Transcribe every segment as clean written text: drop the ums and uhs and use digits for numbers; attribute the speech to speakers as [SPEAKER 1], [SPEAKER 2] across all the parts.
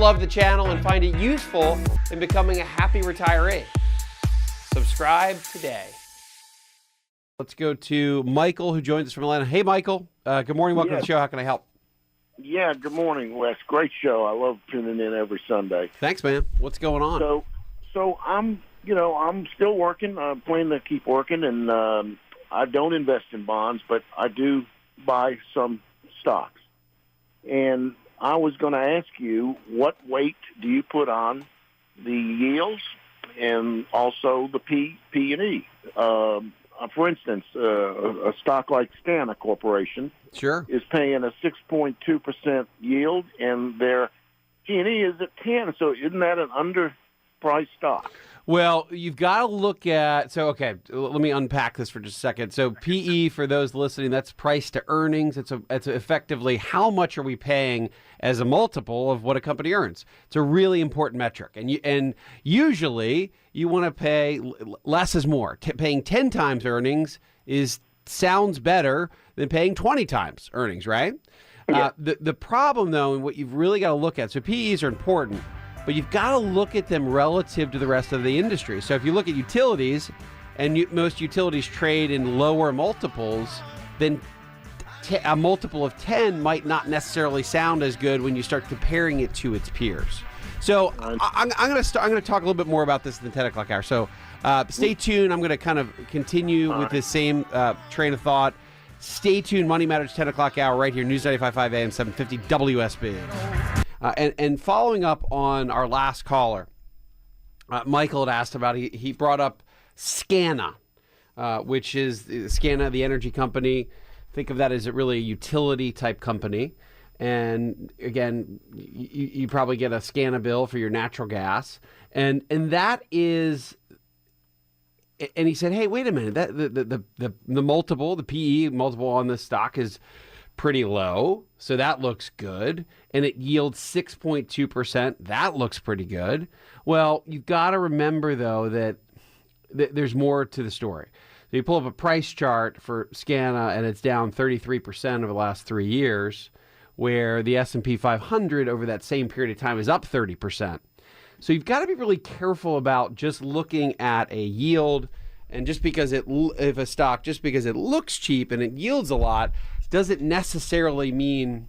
[SPEAKER 1] love the channel and find it useful in becoming a happy retiree. Subscribe today. Let's go to Michael, who joins us from Atlanta. Hey, Michael. Good morning. Welcome to the show. How can I help?
[SPEAKER 2] Yeah, good morning, Wes. Great show. I love tuning in every Sunday.
[SPEAKER 1] Thanks, man. What's going on?
[SPEAKER 2] So I'm still working. I'm planning to keep working, and I don't invest in bonds, but I do buy some stocks. And I was going to ask you, what weight do you put on the yields and also the P&E? For instance, a stock like Stana Corporation is paying a 6.2% yield, and their P&E is at 10. So isn't that an underpriced stock?
[SPEAKER 1] Well, you've got to look at, let me unpack this for just a second. So PE, for those listening, that's price to earnings. It's effectively how much are we paying as a multiple of what a company earns. It's a really important metric. And usually you want to pay less is more. Paying 10 times earnings sounds better than paying 20 times earnings, right?
[SPEAKER 2] Yeah.
[SPEAKER 1] The problem, though, and what you've really got to look at, so PEs are important, but you've got to look at them relative to the rest of the industry. So if you look at utilities, and most utilities trade in lower multiples, then a multiple of 10 might not necessarily sound as good when you start comparing it to its peers. So I'm going to talk a little bit more about this in the 10 o'clock hour. So stay tuned. I'm going to kind of continue with this same train of thought. Stay tuned. Money Matters 10 o'clock hour right here, News 95.5 AM 750 WSB. And following up on our last caller, Michael had asked about, he brought up Scana, which is Scana, the energy company. Think of that as really a utility type company. And again, you probably get a Scana bill for your natural gas. And that is, and he said, hey, wait a minute, that the multiple, the PE multiple on this stock is pretty low, so that looks good, and it yields 6.2%. That looks pretty good. Well, you've got to remember, though, that there's more to the story. So you pull up a price chart for Scana, and it's down 33% over the last 3 years, where the S&P 500 over that same period of time is up 30%. So you've got to be really careful about just looking at a yield, and just because it looks cheap and it yields a lot, doesn't necessarily mean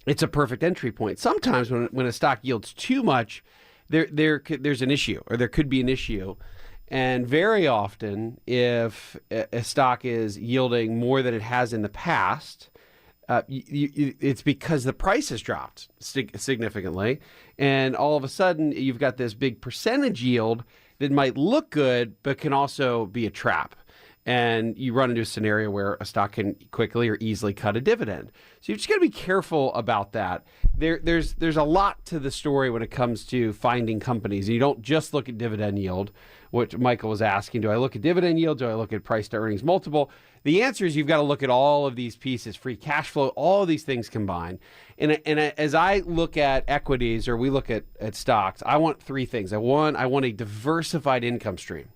[SPEAKER 1] it's a perfect entry point. Sometimes when a stock yields too much, there's an issue, or there could be an issue. And very often, if a stock is yielding more than it has in the past, it's because the price has dropped significantly. And all of a sudden, you've got this big percentage yield that might look good, but can also be a trap. And you run into a scenario where a stock can quickly or easily cut a dividend. So you've just got to be careful about that. There's a lot to the story when it comes to finding companies. And you don't just look at dividend yield, which Michael was asking. Do I look at dividend yield? Do I look at price to earnings multiple? The answer is you've got to look at all of these pieces, free cash flow, all of these things combined. And as I look at equities, or we look at stocks, I want three things. I want a diversified income stream.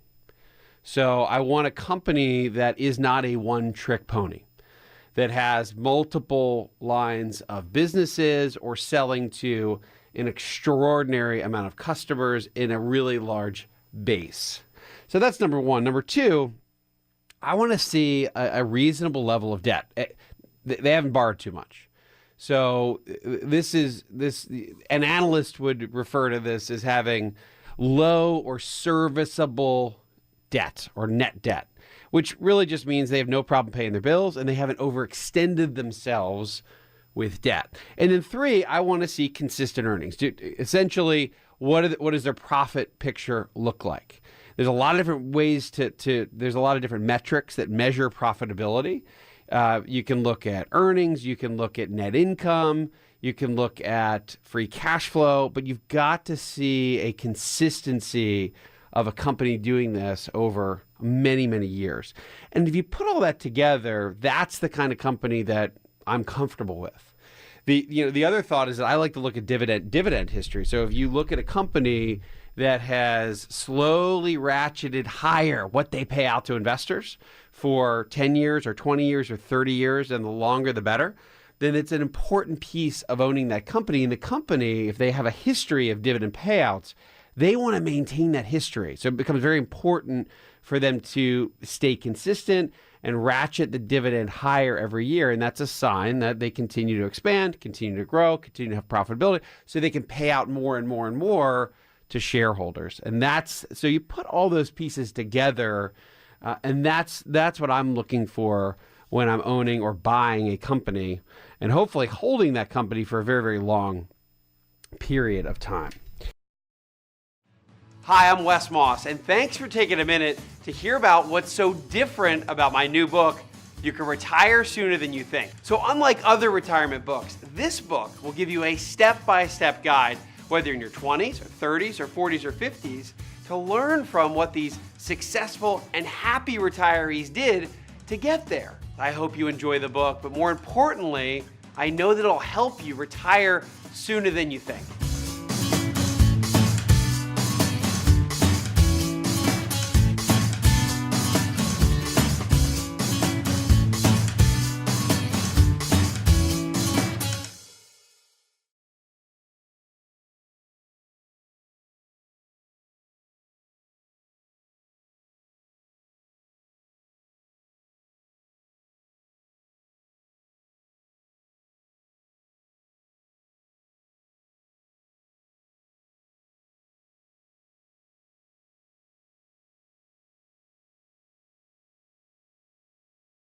[SPEAKER 1] So I want a company that is not a one-trick pony, that has multiple lines of businesses or selling to an extraordinary amount of customers in a really large base. So that's number one. Number two, I want to see a reasonable level of debt. They haven't borrowed too much. So an analyst would refer to this as having low or serviceable debt or net debt, which really just means they have no problem paying their bills and they haven't overextended themselves with debt. And then three, I want to see consistent earnings. Essentially, what does their profit picture look like? There's a lot of different ways there's a lot of different metrics that measure profitability. You can look at earnings, you can look at net income, you can look at free cash flow, but you've got to see a consistency of a company doing this over many, many years. And if you put all that together, that's the kind of company that I'm comfortable with. The other thought is that I like to look at dividend history. So if you look at a company that has slowly ratcheted higher what they pay out to investors for 10 years or 20 years or 30 years, and the longer the better, then it's an important piece of owning that company. And the company, if they have a history of dividend payouts, they want to maintain that history. So it becomes very important for them to stay consistent and ratchet the dividend higher every year. And that's a sign that they continue to expand, continue to grow, continue to have profitability, so they can pay out more and more and more to shareholders. And so you put all those pieces together, and that's what I'm looking for when I'm owning or buying a company, and hopefully holding that company for a very, very long period of time. Hi, I'm Wes Moss, and thanks for taking a minute to hear about what's so different about my new book, You Can Retire Sooner Than You Think. So unlike other retirement books, this book will give you a step-by-step guide, whether you're in your 20s or 30s or 40s or 50s, to learn from what these successful and happy retirees did to get there. I hope you enjoy the book, but more importantly, I know that it'll help you retire sooner than you think.